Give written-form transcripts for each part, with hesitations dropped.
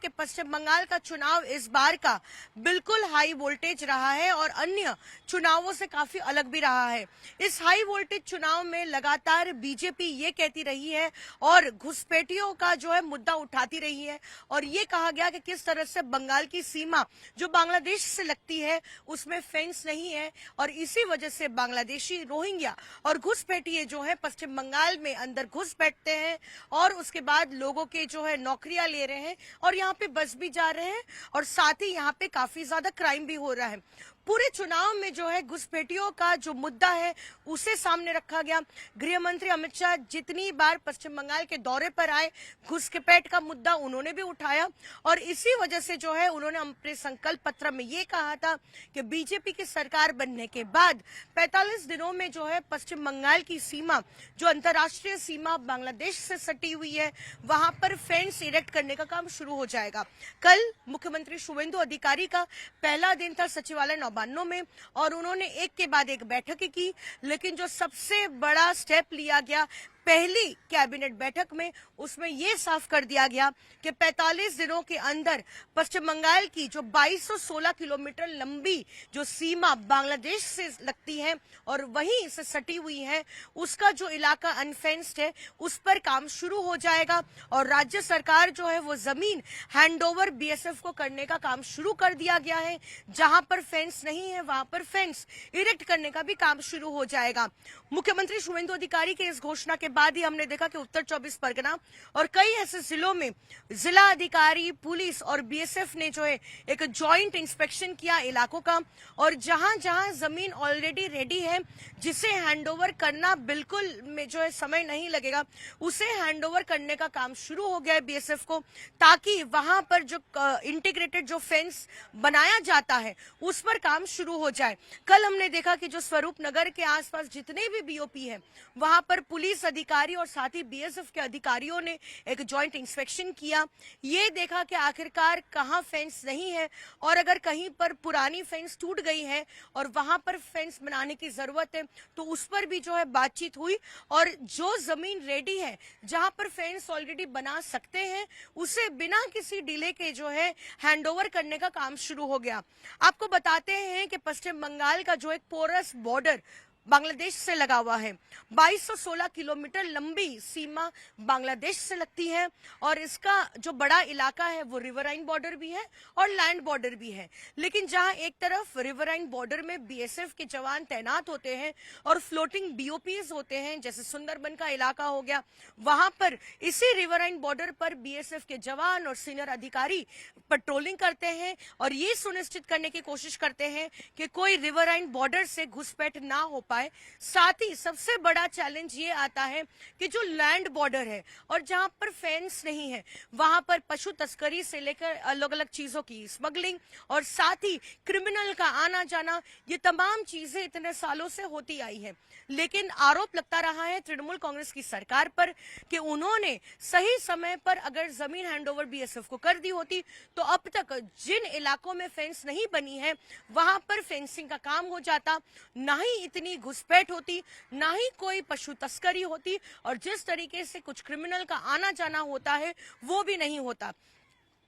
कि पश्चिम बंगाल का चुनाव इस बार का बिल्कुल हाई वोल्टेज रहा है और अन्य चुनावों से काफी अलग भी रहा है। इस हाई वोल्टेज चुनाव में लगातार बीजेपी ये कहती रही है और घुसपैठियों का जो है मुद्दा उठाती रही है और ये कहा गया कि किस तरह से बंगाल की सीमा जो बांग्लादेश से लगती है उसमें फेंस नहीं है और इसी वजह से बांग्लादेशी रोहिंग्या और घुसपैठिए जो है पश्चिम बंगाल में अंदर घुस बैठते हैं और उसके बाद लोगों के जो है नौकरियां ले रहे हैं और यहाँ पे बस भी जा रहे हैं और साथ ही यहाँ पे काफी ज्यादा क्राइम भी हो रहा है। पूरे चुनाव में जो है घुसपैठियों का जो मुद्दा है उसे सामने रखा गया। गृह मंत्री अमित शाह जितनी बार पश्चिम बंगाल के दौरे पर आए घुसपैठ का मुद्दा उन्होंने भी उठाया और इसी वजह से जो है उन्होंने अपने संकल्प पत्र में ये कहा था कि बीजेपी की सरकार बनने के बाद 45 दिनों में जो है पश्चिम बंगाल की सीमा जो अंतर्राष्ट्रीय सीमा बांग्लादेश से सटी हुई है वहां पर फेंस इरेक्ट करने का काम शुरू हो जाएगा। कल मुख्यमंत्री शुवेंदु अधिकारी का पहला दिन था सचिवालय नौबान्नों में और उन्होंने एक के बाद एक बैठकें की, लेकिन जो सबसे बड़ा स्टेप लिया गया पहली कैबिनेट बैठक में उसमें यह साफ कर दिया गया कि 45 दिनों के अंदर पश्चिम बंगाल की जो 2216 किलोमीटर लंबी जो सीमा बांग्लादेश से लगती है और वहीं से सटी हुई है उसका जो इलाका अनफेंस्ड है उस पर काम शुरू हो जाएगा और राज्य सरकार जो है वो जमीन हैंडओवर बीएसएफ को करने का काम शुरू कर दिया गया है। जहां पर फेंस नहीं है वहां पर फेंस इरेक्ट करने का भी काम शुरू हो जाएगा। मुख्यमंत्री शुवेंदु अधिकारी के इस घोषणा के बाद ही हमने देखा कि उत्तर 24 परगना और कई ऐसे जिलों में जिला अधिकारी पुलिस और बीएसएफ ने जो है एक जॉइंट इंस्पेक्शन किया इलाकों का और जहां जहां जमीन ऑलरेडी रेडी है जिसे हैंडओवर करना बिल्कुल में जो है समय नहीं लगेगा उसे हैंडओवर करने का काम शुरू हो गया है बीएसएफ को, ताकि वहां पर जो इंटीग्रेटेड जो फेंस बनाया जाता है उस पर काम शुरू हो जाए। कल हमने देखा कि जो स्वरूप नगर के आसपास जितने भी बीओपी है वहां पर पुलिस अधिकारी और साथ ही बीएसएफ के अधिकारियों ने एक जॉइंट इंस्पेक्शन किया। ये देखा कि आखिरकार कहां फेंस नहीं है और अगर कहीं पर पुरानी फेंस टूट गई है और वहां पर फेंस बनाने की जरूरत है तो उस पर भी जो है बातचीत हुई और जो जमीन रेडी है जहां पर फेंस ऑलरेडी बना सकते हैं उसे बिना किसी डिले के जो है हैंडओवर करने का काम शुरू हो गया। आपको बताते हैं कि पश्चिम बंगाल का जो एक पोरस बॉर्डर बांग्लादेश से लगा हुआ है 2216 किलोमीटर लंबी सीमा बांग्लादेश से लगती है और इसका जो बड़ा इलाका है वो रिवराइन बॉर्डर भी है और लैंड बॉर्डर भी है। लेकिन जहां एक तरफ रिवराइन बॉर्डर में बीएसएफ के जवान तैनात होते हैं और फ्लोटिंग बीओपीज होते हैं जैसे सुंदरबन का इलाका हो गया, वहां पर इसी रिवराइन बॉर्डर पर बीएसएफ के जवान और सीनियर अधिकारी पेट्रोलिंग करते हैं और ये सुनिश्चित करने की कोशिश करते हैं कि कोई रिवराइन बॉर्डर से घुसपैठ ना हो पाए। साथ ही सबसे बड़ा चैलेंज ये आता है कि जो लैंड बॉर्डर है और जहां पर फेंस नहीं है वहां पर पशु तस्करी से लेकर अलग अलग चीजों की स्मगलिंग और साथ ही क्रिमिनल का आना जाना, ये तमाम चीजें इतने सालों से होती आई है। लेकिन आरोप लगता रहा है तृणमूल कांग्रेस की सरकार पर कि उन्होंने सही समय पर अगर जमीन हैंडओवर बीएसएफ को कर दी होती तो अब तक जिन इलाकों में फेंस नहीं बनी है वहां पर फेंसिंग का काम हो जाता, ना ही इतनी घुसपैठ होती, ना ही कोई पशु तस्करी होती और जिस तरीके से कुछ क्रिमिनल का आना जाना होता है वो भी नहीं होता।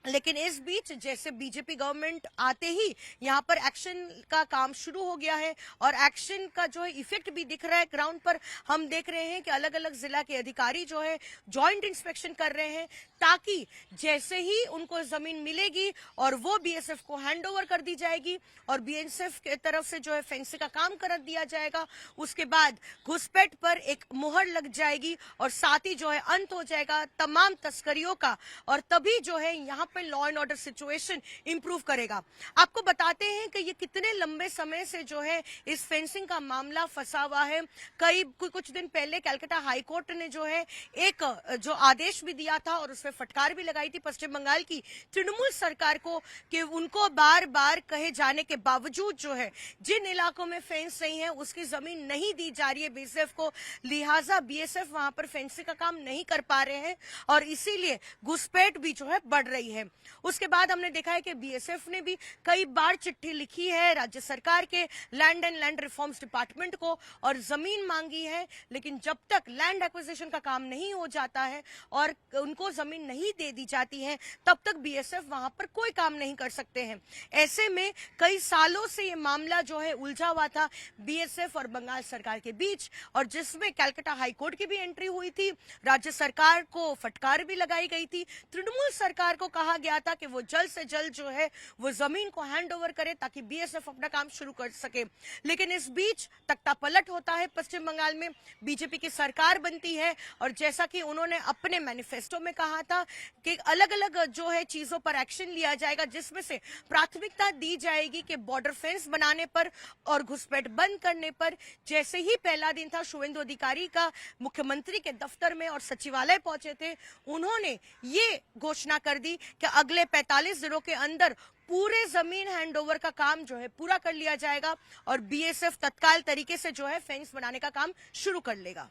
लेकिन इस बीच जैसे बीजेपी गवर्नमेंट आते ही यहाँ पर एक्शन का काम शुरू हो गया है और एक्शन का जो है इफेक्ट भी दिख रहा है ग्राउंड पर। हम देख रहे हैं कि अलग अलग जिला के अधिकारी जो है जॉइंट इंस्पेक्शन कर रहे हैं ताकि जैसे ही उनको जमीन मिलेगी और वो बीएसएफ को हैंडओवर कर दी जाएगी और बीएसएफ की तरफ से जो है फेंसिंग का काम कर दिया जाएगा, उसके बाद घुसपैठ पर एक मुहर लग जाएगी और साथ ही जो है अंत हो जाएगा तमाम तस्करियों का और तभी जो है यहाँ पे law and order situation improve करेगा। आपको बताते हैं कि ये कितने लंबे समय से जो है इस फेंसिंग का मामला फंसा हुआ है। कुछ दिन पहले कलकत्ता हाई कोर्ट ने जो है एक जो आदेश भी दिया था और उसमें फटकार भी लगाई थी पश्चिम बंगाल की तृणमूल सरकार को कि उनको बार बार कहे जाने के बावजूद जो है जिन इलाकों में फेंस नहीं है उसकी जमीन नहीं दी जा रही है बीएसएफ को, लिहाजा बीएसएफ वहां पर फेंसिंग का काम नहीं कर पा रहे हैं और इसीलिए घुसपैठ भी जो है बढ़ रही है। है। उसके बाद हमने देखा है कि बीएसएफ ने भी कई बार चिट्ठी लिखी है राज्य सरकार के land and land reforms department को और जमीन मांगी है, लेकिन जब तक लैंड एक्विजिशन का काम नहीं हो जाता है और उनको जमीन नहीं दे दी जाती है तब तक बीएसएफ वहां पर कोई काम नहीं कर सकते हैं। ऐसे में कई सालों से ये मामला जो है उलझा हुआ था बीएसएफ और बंगाल सरकार के बीच, और जिसमें कलकत्ता हाई कोर्ट की भी एंट्री हुई थी, राज्य सरकार को फटकार भी लगाई गई थी। तृणमूल सरकार को कहा गया था कि वो जल्द से जल्द जो है वो जमीन को हैंड ओवर करे ताकि बीएसएफ अपना काम शुरू कर सके। लेकिन इस बीच तख्ता पलट होता है, पश्चिम बंगाल में बीजेपी की सरकार बनती है और जैसा कि उन्होंने अपने मैनिफेस्टो में कहा था कि अलग अलग जो है चीजों पर एक्शन लिया जाएगा, जिसमें से प्राथमिकता दी जाएगी कि बॉर्डर फेंस बनाने पर और घुसपैठ बंद करने पर। जैसे ही पहला दिन था, शुभेंदु अधिकारी का मुख्यमंत्री के दफ्तर में और सचिवालय पहुंचे थे, उन्होंने ये घोषणा कर दी कि अगले 45 दिनों के अंदर पूरे जमीन हैंडओवर का काम जो है पूरा कर लिया जाएगा और बीएसएफ तत्काल तरीके से जो है फेंस बनाने का काम शुरू कर लेगा।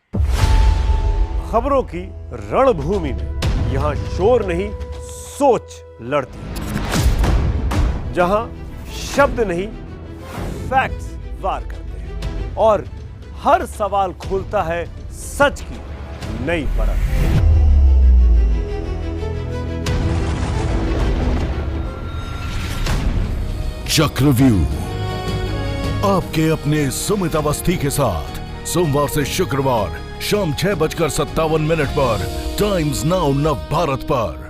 खबरों की रणभूमि में यहां शोर नहीं सोच लड़ती, जहां शब्द नहीं फैक्ट्स वार करते हैं और हर सवाल खोलता है सच की नई परत। चक्रव्यूह आपके अपने सुमित अवस्थी के साथ सोमवार से शुक्रवार शाम 6:57 पर टाइम्स नाउ नव भारत पर।